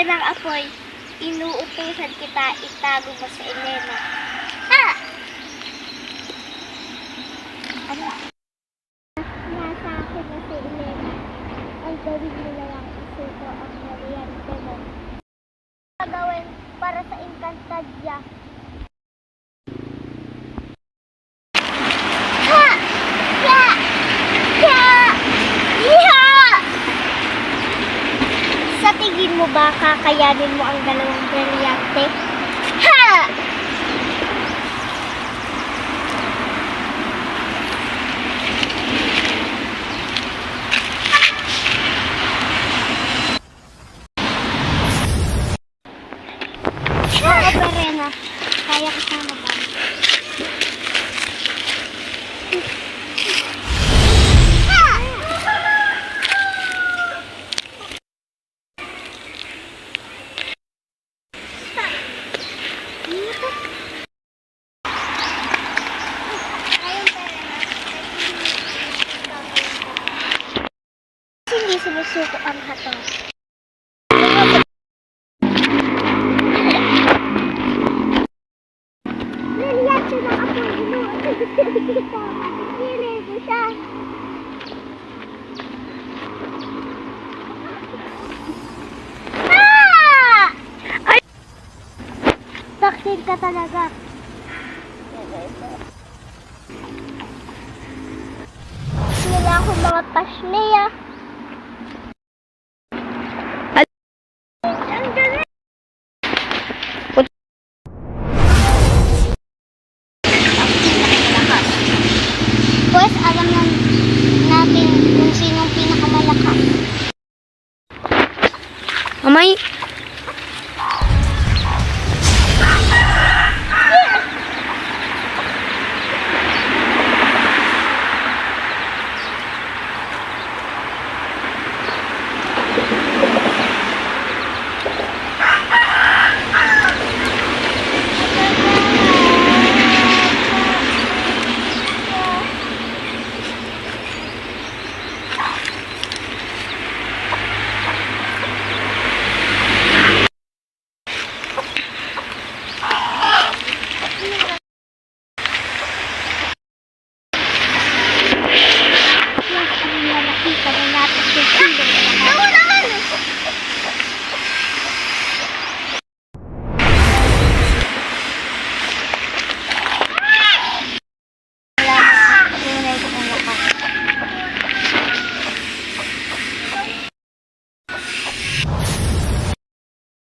ng apoy, inuutusan kita itago mo sa Elena. Ha! Ano? Nasa akin na si Elena. Ang gawin mo na lang isuko ang variante mo. Gagawin para sa Encantadia. Ha! Ya! Ya! Iha! Sa tingin mo ba kakayanin mo ang dalawang brilyante? Ha! Oo, Verena. Kaya ko sana ba? Hindi sumusuko ang hatong. Naliyatso na ako. Hili ko siya. Ah! Ay! Taksin ka talaga. Wala akong mga pasleya.